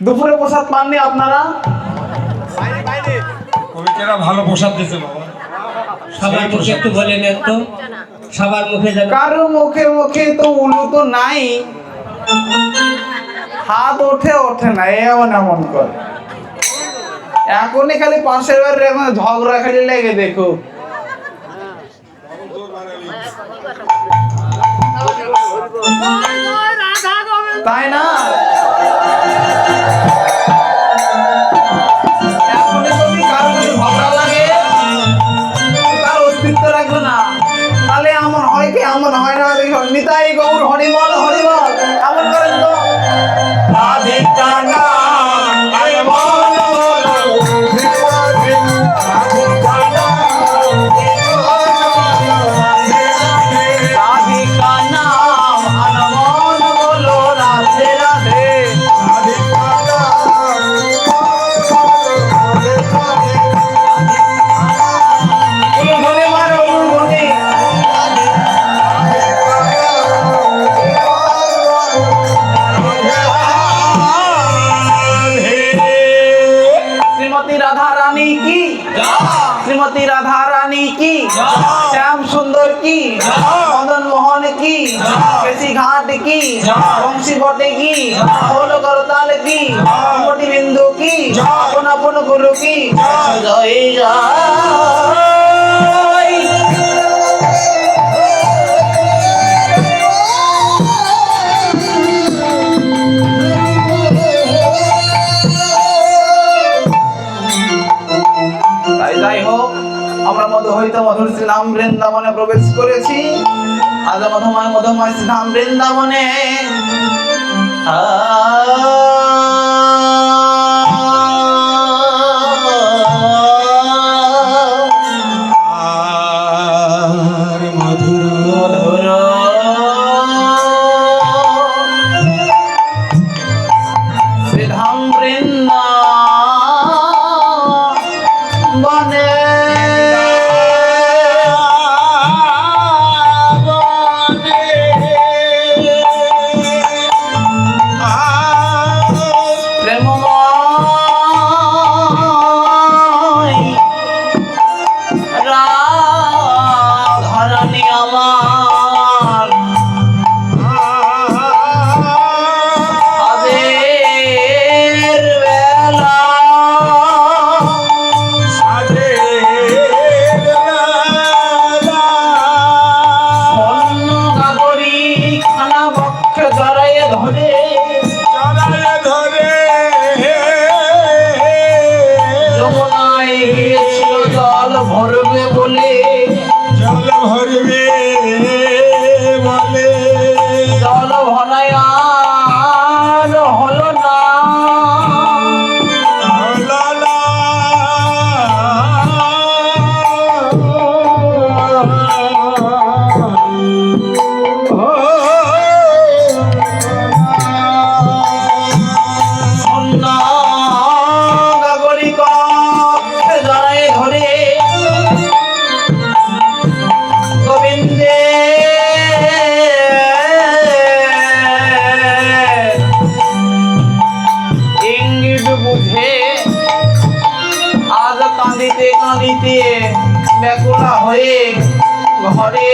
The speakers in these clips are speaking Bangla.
দুপুরে প্রসাদ পাননি আপনারা? কবিতারা ভালো প্রসাদ দিয়েছে বাবা। সবার মুখে একটু বলেন, একটু সবার মুখে যাবে। কারো মুখে মুখে তো উলু তো নাই, হাত ওঠে ওঠে না, এমন এমন করে। এখনই খালি পাশের বাড়ির এখন ঝগড়া খালি লেগে দেখো। তাই না? এখনই যদি কারো যদি ঝগড়া লাগে তার অস্তিত্ব রাখবে না। তাহলে এমন হয় কি এমন হয় না? নিতাই গৌর হরিবল হরিবল এমন করেন তো। রাধে কানা श्रीमती राधा रानी की, श्याम सुंदर की, मदन मोहन की, केसी घाट की, वंशी बटे की, होल करताल की, मोटी बिंदु की, अपन अपन गुरु की जय जय। যাই হোক, আমরা মধুহৈত মধুর শ্রীধাম বৃন্দাবনে প্রবেশ করেছি। আজ মধুময় মধুময় শ্রীধাম বৃন্দাবনে শ্রীধাম বনে প্রেমময় রাধারানী আমার আজের বেলা জল ভরবে বলে জল ভরায় আর হলো না। আজ কাঁদিতে কাঁদিতে ব্যাকুলা হয়ে ঘরে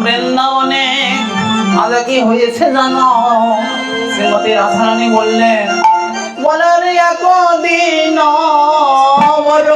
বৃন্দাবনে আজ কি হয়েছে জানো? শ্রীমতী রাধারানী বললেন, বলার একদিন বড়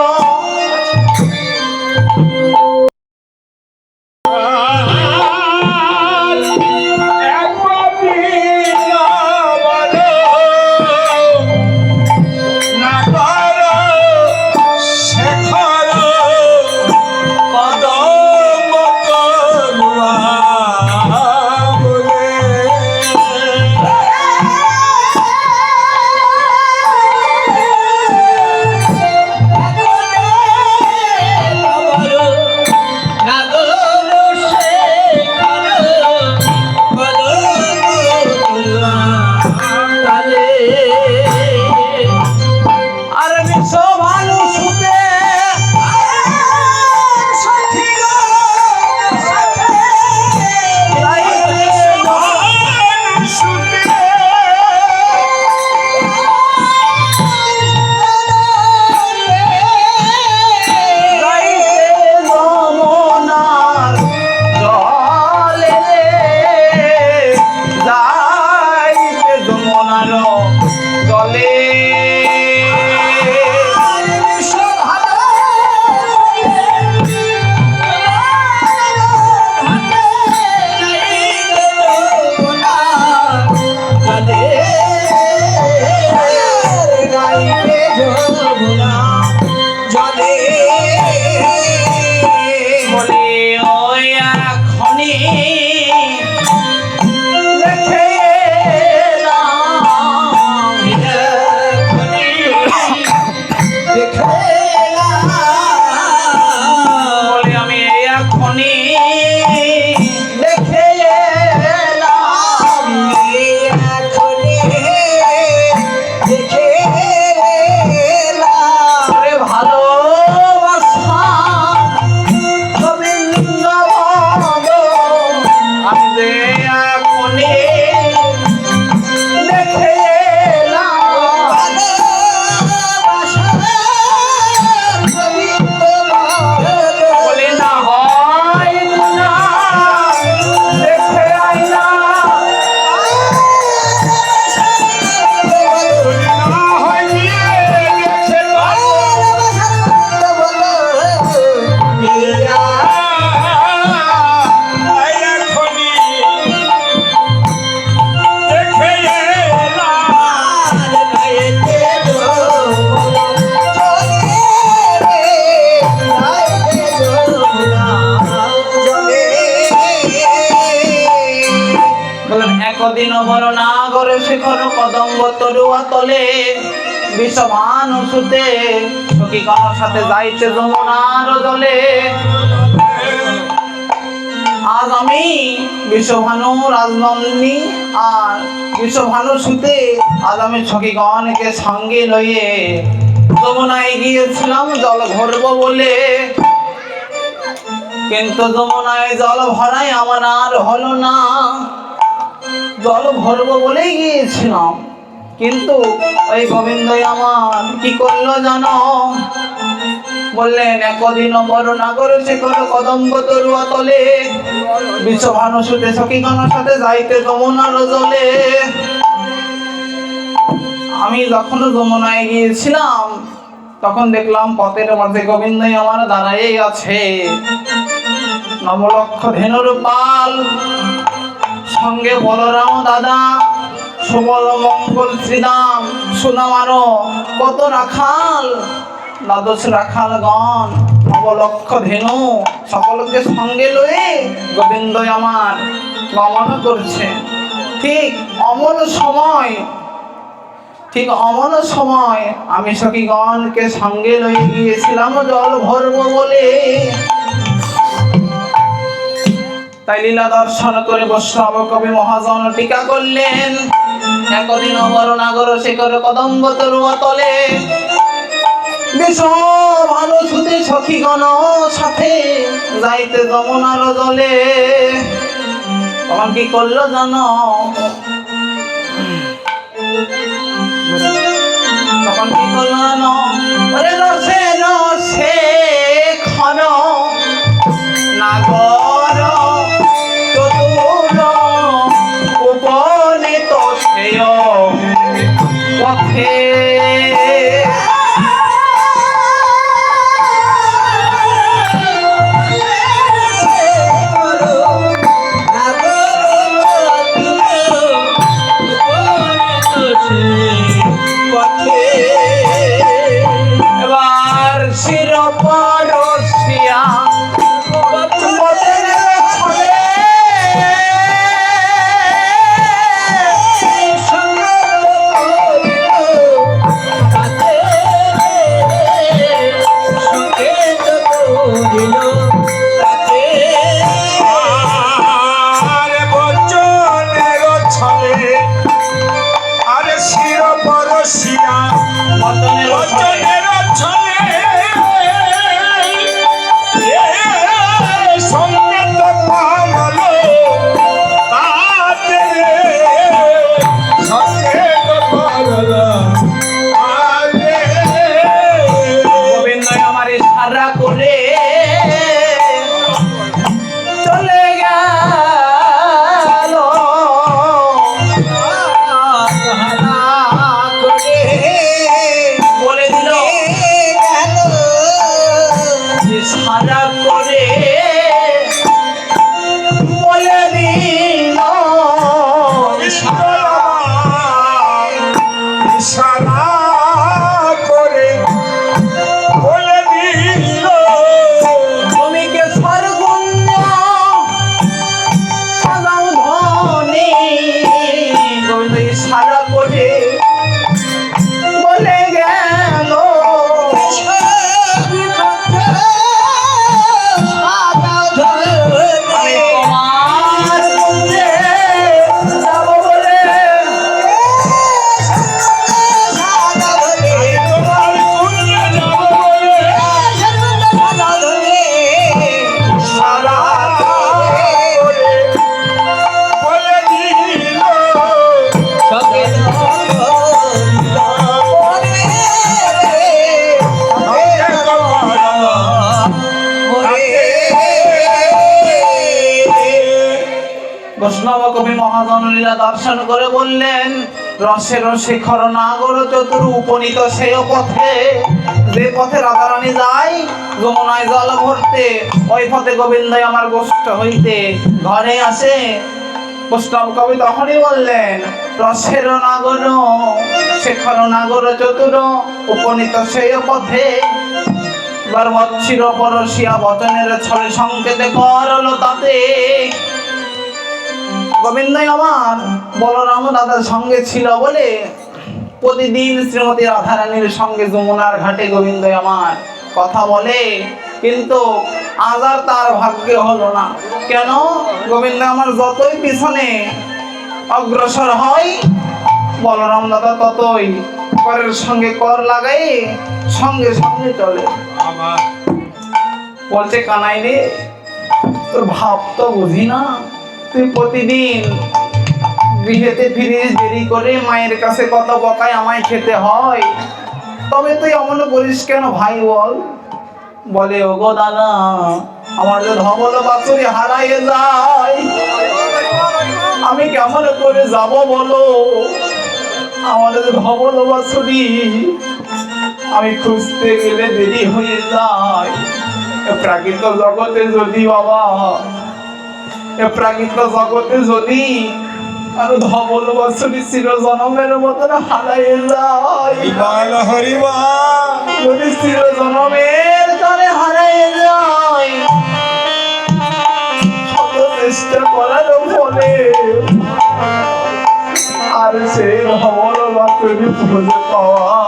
আর বিশ্ব ভালো সুতে একদিন বড় নাগর শিখর কদম্ব তরুয়া তলে বিষমান সুতে সখী কার সাথে যাইতে যমুনার জলে। আজ আমি বিশ্বভানু রাজনন্দিনী আর বিশ্বভানু সুতে আজ আমি সখীগণকে সঙ্গে লইয়ে যমুনায় গিয়েছিলাম জল ভরব বলে, কিন্তু যমুনায় জল ভরাই আমার আর হলো না। জল ভরবো বলেই গিয়েছিলাম, কিন্তু ওই গোবিন্দই আমার কি করলো জানো? বললেন একদিন বড় নাগর শিখর কদম্ব তরুয়া তলে বিশ্বভানু সুতে সখীগণের সাথে যাইতে যমুনার জলে। আমি যখন যমুনায় গিয়েছিলাম তখন দেখলাম পথের মাঝে গোবিন্দই আমার দাঁড়াই আছে, নবলক্ষ ধেনুর পাল, সঙ্গে বলরাম দাদা, সুবল মঙ্গল শ্রীদাম, সুনামানো কত রাখাল, দ্বাদশ রাখালগণ, নবলক্ষ ধেনু সকলকে সঙ্গে লয়ে গোবিন্দই আমার গমন করছে। ঠিক অমন সময় আমি সখীগণকে সঙ্গে লয়ে গিয়েছিলাম জল ভরবো বলে। তাই লীলা দর্শন করে বৈষ্ণব কবি মহাজন টিকা করলেন একদিন বড় নাগর শিখর কদম্ব তরুয়া তলে বিষভানু সুতে সখীগণ সাথে যাইতে যমুনার জলে। তখন কি করলো জানো? তখন কি করলো জানো? ওরে রসে রসে ক্ষণ নাগর চতুর উপনীত শ্রেয় পথে এবার শিরপরশিয়া আরে ইশারা করে বলে দিল তুমি কে স্বর্গুণ্য সাজাও ধনে গোবিন্দ ইশারা করে বলে গেল আমি তোমার কুঞ্জে যাব বলে তোমার কুঞ্জে যাব বলে ইশারা করে বলে দিল বৈষ্ণব কবি মহাজন লীলা দর্শন করে বললেন রসে রসে খর নাগর চতুর উপনীত সেই পথে যে পথে রাধারানী যায় যমুনায় জল ভরতে ওই পথে গোবিন্দই আমার গোষ্ঠ হইতে ঘরে আসে। বৈষ্ণব কবি তখনই বললেন রসের নাগর শেখর নাগর চতুর উপনীত সেই পথে এবার মৎসির পরশিয়া বচনের ছলে সংকেতে করলো তাতে গোবিন্দই আমার বলরাম দাদার সঙ্গে ছিল বলে প্রতিদিন শ্রীমতী রাধারানীর সঙ্গে যমুনার ঘাটে গোবিন্দই আমার কথা বলে, কিন্তু আজ আর তার ভাগ্যে হলো না। কেন? গোবিন্দ আমার যতই পিছনে অগ্রসর হয় বলরাম দাদা ততই করের সঙ্গে কর লাগাই সঙ্গে সঙ্গে চলে। আমার বলছে কানাই রে তোর ভাব তো বুঝি না, তুই প্রতিদিন গৃহেতে ফিরে দেরি করে মায়ের কাছে কত বকায় আমায় খেতে হয়, তবে তুই অমন করিস কেন ভাই বল? বলে ওগো দাদা আমার যে ধবল বাছুরি হারাইয়ে যায় আমি কেমন করে যাব বলো? আমার যে ধবল বাছুরি আমি খুঁজতে গেলে দেরি হয়ে যায়। প্রাকৃত জগতে যদি বাবা প্রাকৃত জগতে যদি আর ধবল বাছুরি চির জনমের মতন হারাইয়ে যায়, হরিবল হরিবল যদি চির জনমের তরে হারাইয়ে যায় শত চেষ্টা করার ফলে আর সেই ধবল বাছুরি খুঁজে পাওয়া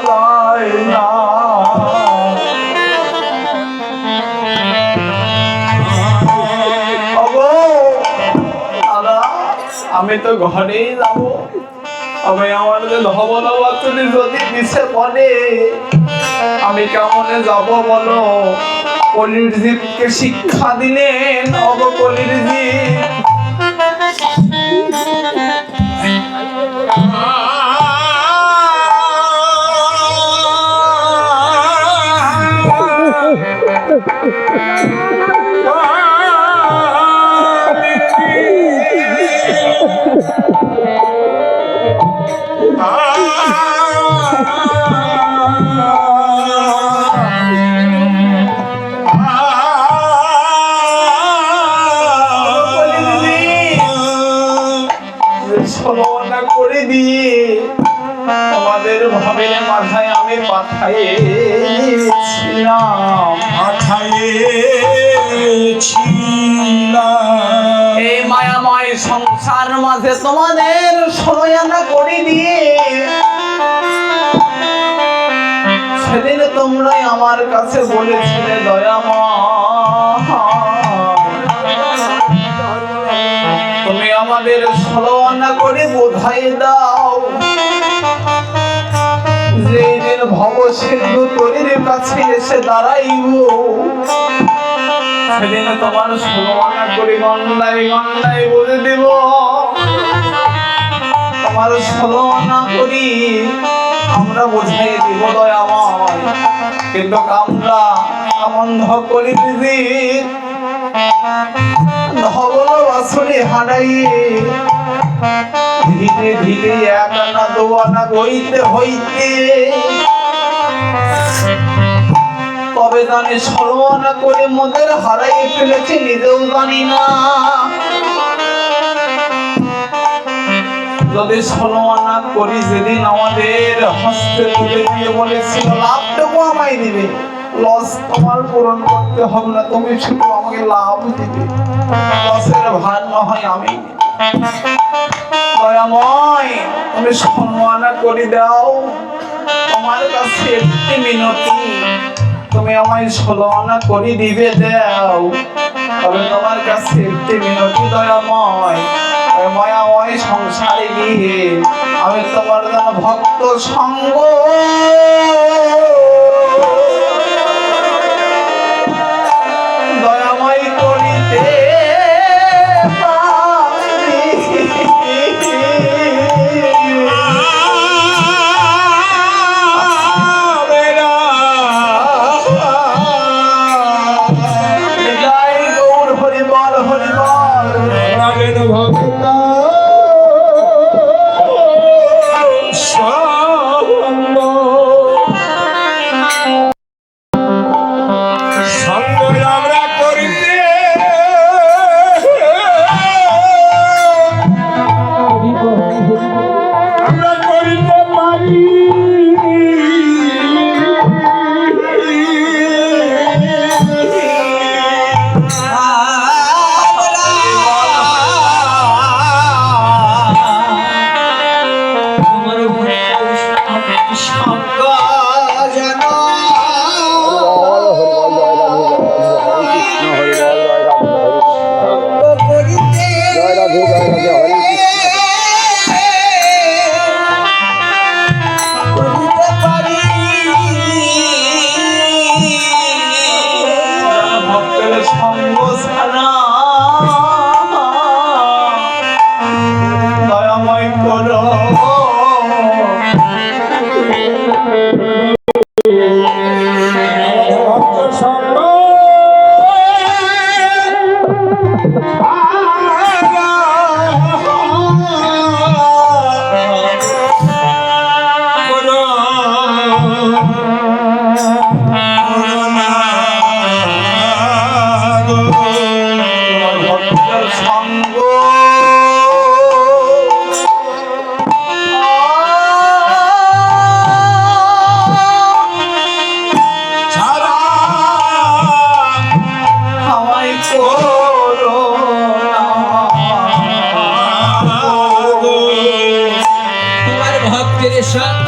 যায় না। আমি তো ঘরেই যাব, আমি আমার যে ধবল বাছুরি যদি পিছে পড়ে আমি কেমনে যাব বলো? কলির জীবকে শিক্ষা দিলেন অব কলির জীব ছলনা করে দিয়ে আমাদের ভাবের মাথায় আমি পাঠাইছিলাম এই মায়াময় সংসার মাঝে তোমাদের ছলনা করে দিয়ে সেদিন তোমরাই আমার কাছে বলেছিলে তুমি আমাদের ছলনা করে বোঝাই দাও যে দিন ভব সিন্ধু তরির কাছে এসে দাঁড়াইব সেদিন তোমার ছলনা করে গন্ডায় গন্ডায় বলে দেব তোমার ছলনা করি আমরা বোঝাই দিব দয়াময়, কিন্তু আমরা আমন্ধ করি দিদি ধবল বাছুরি হারাইয়ে ধীরে ধীরে এক আনা দু আনা হইতে হইতে তবে জানি সর্বনা করে মোদের হারাইয়ে ফেলেছি নিজেও জানি না। যদি 16 আনা করি যেদিন আমাদের হস্তে তুলে দিয়ে বলেছিল লাভটুকু আমায় দিবে, লস তোমার পূরণ করতে হবে না, তুমি শুধু আমাকে লাভ দিবে, লসের ভার না হয় আমি নিব। দয়াময় তুমি 16 আনা করে দাও, তোমার কাছে একটি মিনতি, তুমি আমায় 16 আনা করে দিবে দাও, তবে তোমার কাছে একটি মিনতি দয়াময়, ওই মায়াময় সংসারে গিয়ে আমি তোমার জন্য ভক্ত সঙ্গ দয়াময় করিতে জয় গৌর হরিবল হরিবল। রাজেন ভক্ত সঙ্গ সঙ্গ আমরা করিতে আমরা করিতে পারি তোমার সঙ্গ যেন করিতে করিতে পারি। ভক্তের সঙ্গ ছাড়া দয়াময় করো ভক্ত সঙ্গ ভক্তের সঙ্গ আমায় করো তোমার ভক্তের সঙ্গ